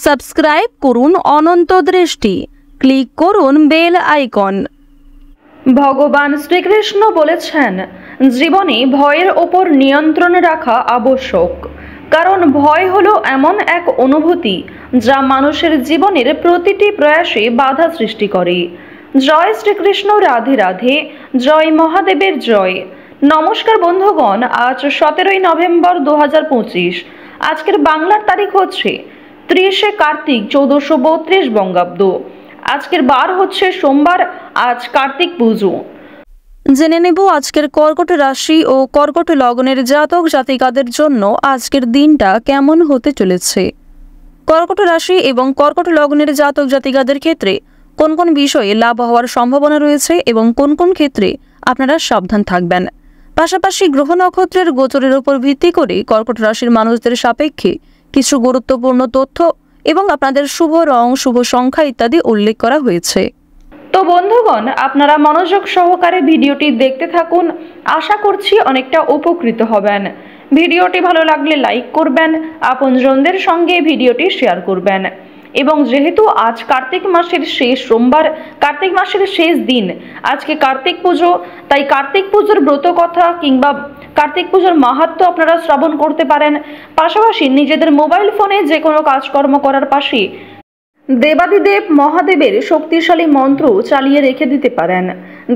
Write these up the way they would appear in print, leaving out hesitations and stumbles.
Subscribe করুন অনন্ত দৃষ্টি, click করুন বেল আইকন। ভগবান শ্রীকৃষ্ণ বলেছেন, জীবনে ভয়ের ওপর নিয়ন্ত্রণ রাখা আবশ্যক, কারণ ভয় হলো এমন এক অনুভূতি যা মানুষের জীবনের প্রতিটি প্রয়াসে বাধা সৃষ্টি করে। জয় শ্রীকৃষ্ণ, রাধে রাধে, জয় মহাদেবের জয়। নমস্কার বন্ধুগণ, আজ 17ই নভেম্বর 2025। আজকের বাংলার তারিখ হচ্ছে 30শে কার্তিক 1432 বঙ্গাব্দ। আজকের বার হচ্ছে সোমবার, আজ কার্তিক পুজো। জেনে নেব আজকের কর্কট রাশি ও কর্কট লগ্নের জাতক জাতিকাদের জন্য আজকের দিনটা কেমন হতে চলেছে। কর্কট রাশি এবং কর্কট লগ্নের জাতক জাতিকাদের ক্ষেত্রে কোন কোন বিষয়ে লাভ হওয়ার সম্ভাবনা রয়েছে এবং কোন কোন ক্ষেত্রে আপনারা সাবধান থাকবেন। পাশাপাশি গ্রহ নক্ষত্রের গোচরের উপর ভিত্তি করে কর্কট রাশির মানুষদের সাপেক্ষে কিছু গুরুত্বপূর্ণ তথ্য এবং আপনাদের শুভ রং, শুভ সংখ্যা ইত্যাদি উল্লেখ করা হয়েছে। তো বন্ধুগণ, আপনারা মনোযোগ সহকারে ভিডিওটি দেখতে থাকুন, আশা করছি অনেকটা উপকৃত হবেন। ভিডিওটি ভালো লাগলে লাইক করবেন, আপনজনদের সঙ্গে ভিডিওটি শেয়ার করবেন। এবং যেহেতু আজ কার্তিক মাসের শেষ সোমবার, কার্তিক মাসের শেষ দিন, আজকে কার্তিক পুজো, তাই কার্তিক পুজোর ব্রত কথা কিংবা কার্তিক পুজোর মাহাত্ম্য আপনারা শ্রবণ করতে পারেন। পাশাপাশি নিজেদের মোবাইল ফোনে যে কোনো কাজকর্ম করার পাশে দেবাদিদেব মহাদেবের শক্তিশালী মন্ত্র চালিয়ে রেখে দিতে পারেন।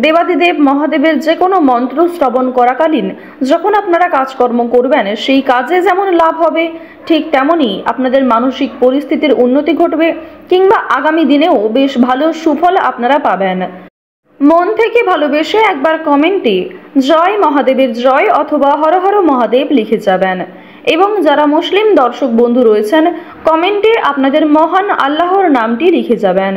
দেবাদিদেব মহাদেবের যে কোনো মন্ত্র শ্রবণ করাকালীন যখন আপনারা কাজকর্ম করবেন, সেই কাজে যেমন লাভ হবে, ঠিক তেমনই আপনাদের মানসিক পরিস্থিতির উন্নতি ঘটবে কিংবা আগামী দিনেও বেশ ভালো সুফল আপনারা পাবেন। মন থেকে ভালোবেসে একবার কমেন্টে জয় মহাদেবের জয় অথবা হর হর মহাদেব লিখে যাবেন। এবং যারা মুসলিম দর্শক বন্ধু রয়েছেন, কমেন্টে আপনাদের মহান আল্লাহর নামটি লিখে যাবেন,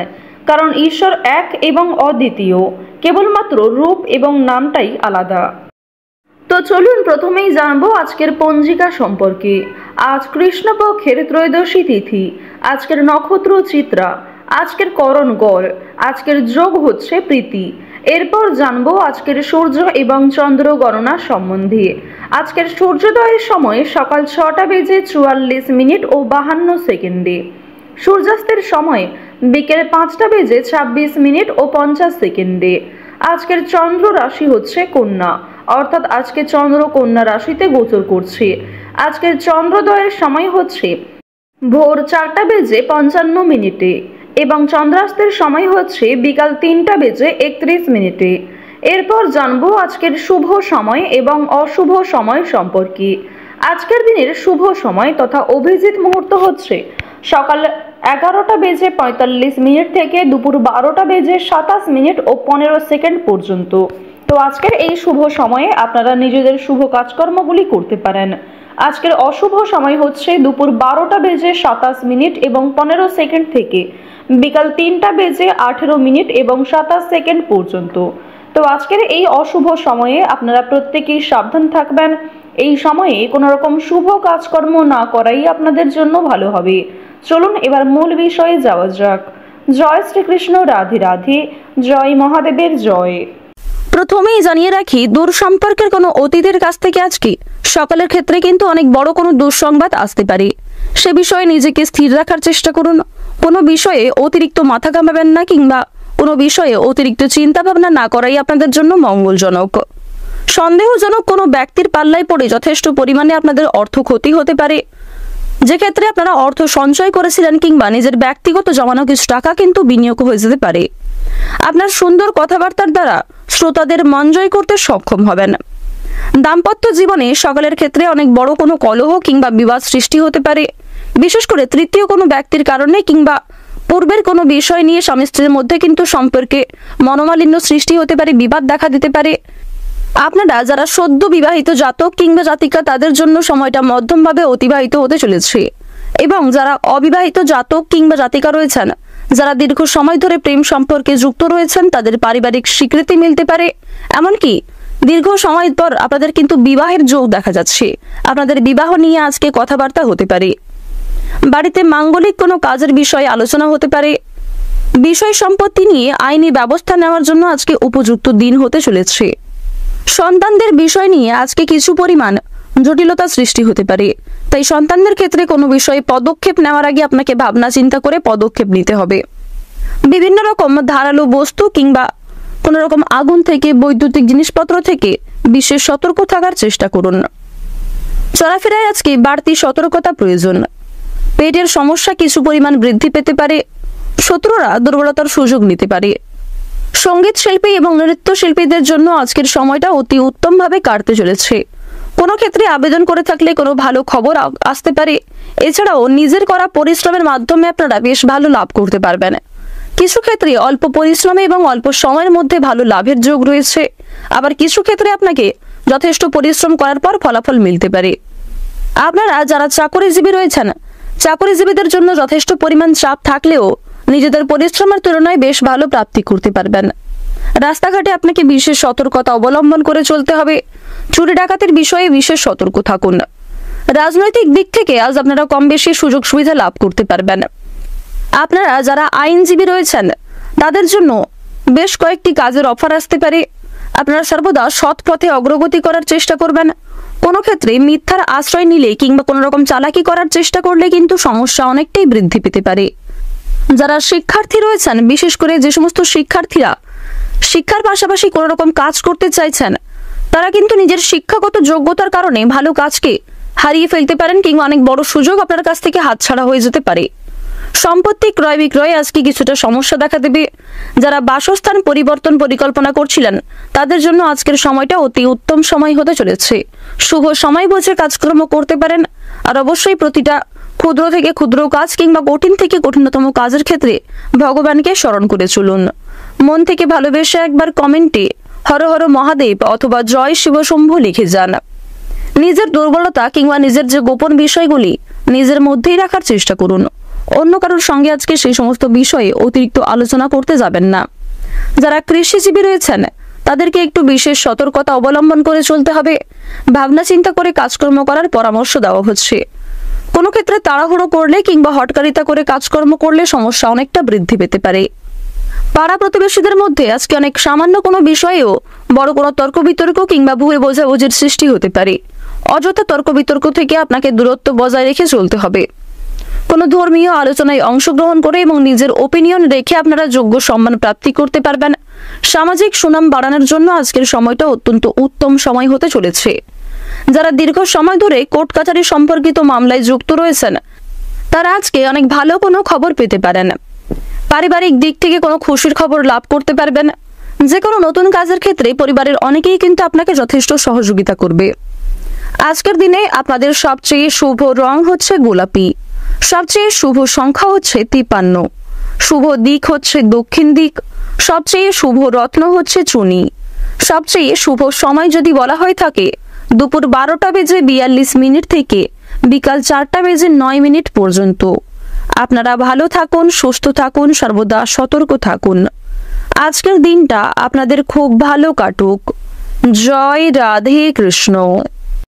কারণ ঈশ্বর এক এবং অদ্বিতীয়, কেবলমাত্র রূপ এবং নামটাই আলাদা। তো চলুন প্রথমেই জানবো আজকের পঞ্জিকা সম্পর্কে। আজ কৃষ্ণপক্ষের ত্রয়োদশী তিথি, আজকের নক্ষত্র চিত্রা, আজকের করণ গড়, আজকের যোগ হচ্ছে প্রীতি। এরপর জানবো আজকের সূর্য এবং চন্দ্র গণনা সম্বন্ধে। আজকের সূর্যোদয়ের সময় সকাল 6:44 ও 52 সেকেন্ডে, সূর্যাস্তের সময় বিকেল 5:26 ও 50 সেকেন্ডে। আজকের চন্দ্র রাশি হচ্ছে কন্যা, অর্থাৎ আজকে চন্দ্র কন্যা রাশিতে গোচর করছে। আজকের চন্দ্রোদয়ের সময় হচ্ছে ভোর 4:55 এবং চন্দ্রাস্তের সময় হচ্ছে বিকাল 3:31। এরপর জানবো আজকের শুভ সময় এবং অশুভ সময় সম্পর্কে। আজকের দিনের শুভ সময় তথা অভিজিৎ মুহূর্ত হচ্ছে সকাল 11:45 থেকে দুপুর 12:27 ও 15 সেকেন্ড পর্যন্ত। তো আজকের এই শুভ সময়ে আপনারা নিজেদের শুভ কাজকর্মগুলি করতে পারেন। আজকের অশুভ সময় হচ্ছে দুপুর 12:27 এবং 15 সেকেন্ড থেকে বিকাল 3:18 এবং 27 সেকেন্ড পর্যন্ত। তো আজকের এই অশুভ সময়ে আপনারা প্রত্যেকেই সাবধান থাকবেন। এই সময়ে কোনো রকম শুভ কাজকর্ম না করাই আপনাদের জন্য ভালো হবে। চলুন এবার মূল বিষয়ে যাওয়া যাক। জয় শ্রীকৃষ্ণ, রাধে রাধে, জয় মহাদেবের জয়। প্রথমেই জানিয়ে রাখি, দূর সম্পর্কের কোনো অতিথির কাছ থেকে আজকে সকালের ক্ষেত্রে কিন্তু অনেক বড় কোনো দুঃসংবাদ আসতে পারে। সে বিষয়ে নিজেকে স্থির রাখার চেষ্টা করুন। কোনো বিষয়ে অতিরিক্ত মাথা ঘামাবেন না কিংবা কোনো বিষয়ে অতিরিক্ত চিন্তা ভাবনা না করাই আপনাদের জন্য মঙ্গলজনক। সন্দেহজনক কোনো ব্যক্তির পাল্লায় পড়ে যথেষ্ট পরিমাণে আপনাদের অর্থ ক্ষতি হতে পারে। যে ক্ষেত্রে আপনারা অর্থ সঞ্চয় করেছিলেন কিংবা নিজের ব্যক্তিগত জমানো কিছু টাকা কিন্তু বিনিয়োগ হয়ে যেতে পারে। আপনার সুন্দর কথাবার্তার দ্বারা শ্রোতাদের মন জয় করতে সক্ষম হবেন। দাম্পত্য জীবনে সকালের ক্ষেত্রে অনেক বড় কোনো কলহ কিংবা বিবাদ সৃষ্টি হতে পারে। বিশেষ করে তৃতীয় কোনো ব্যক্তির কারণে কিংবা পূর্বের কোনো বিষয় নিয়ে স্বামী স্ত্রীর মধ্যে কিন্তু সম্পর্কে মনোমালিন্য সৃষ্টি হতে পারে, বিবাদ দেখা দিতে পারে। আপনারা যারা সদ্য বিবাহিত জাতক কিংবা জাতিকা, তাদের জন্য সময়টা মধ্যমভাবে অতিবাহিত হতে চলেছে। এবং যারা অবিবাহিত জাতক কিংবা জাতিকা রয়েছেন, যারা দীর্ঘ সময় ধরে প্রেম সম্পর্কে যুক্ত রয়েছেন, তাদের পারিবারিক স্বীকৃতি মিলতে পারে। এমনকি দীর্ঘ সময় পর আপনাদের কিন্তু বিবাহের যোগ দেখা যাচ্ছে। আপনাদের বিবাহ নিয়ে আজকে কথাবার্তা হতে পারে। বাড়িতে মাঙ্গলিক কোনো কাজের বিষয়ে আলোচনা হতে পারে। বিষয় সম্পত্তি নিয়ে আইনি ব্যবস্থা নেওয়ার জন্য আজকে উপযুক্ত দিন হতে চলেছে। সন্তানদের বিষয় নিয়ে আজকে কিছু পরিমাণ জটিলতা সৃষ্টি হতে পারে। তাই সন্তানদের ক্ষেত্রে কোনো বিষয়ে পদক্ষেপ নেওয়ার আগে আপনাকে ভাবনা চিন্তা করে পদক্ষেপ নিতে হবে। বিভিন্ন রকম ধারালো বস্তু কিংবা কোনো রকম আগুন থেকে, বৈদ্যুতিক জিনিসপত্র থেকে বিশেষ সতর্ক থাকার চেষ্টা করুন। চলাফেরায় আজকে বাড়তি সতর্কতা প্রয়োজন। পেটের সমস্যা কিছু পরিমাণ বৃদ্ধি পেতে পারে। শত্রুরা দুর্বলতার সুযোগ নিতে পারে। সঙ্গীত শিল্পী এবং নৃত্য শিল্পীদের জন্য আজকের সময়টা অতি উত্তমভাবে কাটতে চলেছে। কোনো ক্ষেত্রে আবেদন করে থাকলে কোনো ভালো খবর আসতে পারে। এছাড়াও নিজের করা পরিশ্রমের মাধ্যমে আপনারা বেশ ভালো লাভ করতে পারবেন। কিছু ক্ষেত্রে অল্প পরিশ্রমে এবং অল্প সময়ের মধ্যে ভালো লাভের যোগ রয়েছে। আবার কিছু ক্ষেত্রে আপনাকে যথেষ্ট পরিশ্রম করার পর ফলাফল মিলতে পারে। আপনারা যারা চাকরিজীবী রয়েছেন, চাকরিজীবীদের জন্য যথেষ্ট পরিমাণ চাপ থাকলেও নিজেদের পরিশ্রমের তুলনায় বেশ ভালো প্রাপ্তি করতে পারবেন। রাস্তাঘাটে আপনাকে বিশেষ সতর্কতা অবলম্বন করে চলতে হবে। চুরি ডাকাতির বিষয়ে বিশেষ সতর্ক থাকুন। রাজনৈতিক দিক থেকে আজ আপনারা কম বেশি সুযোগ সুবিধা লাভ করতে পারবেন। আপনারা যারা আইনজীবী রয়েছেন তাদের জন্য বেশ কয়েকটি কাজের অফার আসতে পারে। আপনারা সর্বদা সৎ পথে অগ্রগতি করার চেষ্টা করবেন। কোনো ক্ষেত্রে মিথ্যার আশ্রয় নিলে কিংবা কোনো রকম চালাকি করার চেষ্টা করলে কিন্তু সমস্যা অনেকটাই বৃদ্ধি পেতে পারে। যারা শিক্ষার্থী রয়েছেন, বিশেষ করে যে সমস্ত শিক্ষার্থীরা শিক্ষার পাশাপাশি কোনো রকম কাজ করতে চাইছেন, তারা কিন্তু নিজের শিক্ষাগত যোগ্যতার কারণে ভালো কাজকে হারিয়ে ফেলতে পারেন কিংবা অনেক বড় সুযোগ আপনার কাছ থেকে হাতছাড়া হয়ে যেতে পারে। সম্পত্তি ক্রয় বিক্রয়ে আজকে কিছুটা সমস্যা দেখা দেবে। যারা বাসস্থান পরিবর্তন পরিকল্পনা করছিলেন তাদের জন্য আজকের সময়টা অতি উত্তম সময় হতে চলেছে। শুভ সময় বুঝে কাজকর্ম করতে পারেন। আর অবশ্যই প্রতিটা ক্ষুদ্র থেকে ক্ষুদ্র কাজ কিংবা কঠিন থেকে কঠিনতম কাজের ক্ষেত্রে ভগবানকে স্মরণ করে চলুন। মন থেকে ভালোবেসে একবার কমেন্টে হর হর মহাদেব অথবা জয় শিব শম্ভু লিখে যান। নিজের দুর্বলতা কিংবা নিজের যে গোপন বিষয়গুলি নিজের মধ্যেই রাখার চেষ্টা করুন। অন্য কারোর সঙ্গে আজকে সেই সমস্ত বিষয়ে অতিরিক্ত আলোচনা করতে যাবেন না। যারা কৃষিজীবী রয়েছেন তাদেরকে একটু বিশেষ সতর্কতা অবলম্বন করে চলতে হবে। ভাবনা চিন্তা করে কাজকর্ম করার পরামর্শ দেওয়া হচ্ছে। কোনো ক্ষেত্রে তাড়াহুড়ো করলে কিংবা হটকারিতা করে কাজকর্ম করলে সমস্যা অনেকটা বৃদ্ধি পেতে পারে। পাড়া প্রতিবেশীদের মধ্যে আজকে অনেক সামান্য কোনো বিষয়েও বড় কোনো তর্ক বিতর্ক কিংবা ভুল বোঝাবুঝির সৃষ্টি হতে পারে। অযথা তর্ক বিতর্ক থেকে আপনাকে দূরত্ব বজায় রেখে চলতে হবে। কোনো ধর্মীয় আলোচনায় অংশগ্রহণ করে এবং নিজের ওপিনিয়ন রেখে আপনারা যোগ্য সম্মান প্রাপ্তি করতে পারবেন। সামাজিক সুনাম বাড়ানোর জন্য আজকের সময়টা অত্যন্ত উত্তম সময় হতে চলেছে। যারা দীর্ঘ সময় ধরে কোর্ট কাছারি সম্পর্কিত মামলায় যুক্ত রয়েছেন তারা আজকে অনেক ভালো কোনো খবর পেতে পারেন। পারিবারিক দিক থেকে কোনো খুশির খবর লাভ করতে পারবেন। যে কোনো নতুন কাজের ক্ষেত্রে পরিবারের অনেকেই কিন্তু আপনাকে যথেষ্ট সহযোগিতা করবে। আজকের দিনে আপনাদের সবচেয়ে শুভ রং হচ্ছে গোলাপি। সবচেয়ে শুভ সংখ্যা হচ্ছে 53। শুভ দিক হচ্ছে দক্ষিণ দিক। সবচেয়ে শুভ রত্ন হচ্ছে চুনি। সবচেয়ে শুভ সময় যদি বলা হয়ে থাকে দুপুর 12:42 থেকে বিকাল 4:09 পর্যন্ত। আপনারা ভালো থাকুন, সুস্থ থাকুন, সর্বদা সতর্ক থাকুন। আজকের দিনটা আপনাদের খুব ভালো কাটুক। জয় রাধে কৃষ্ণ।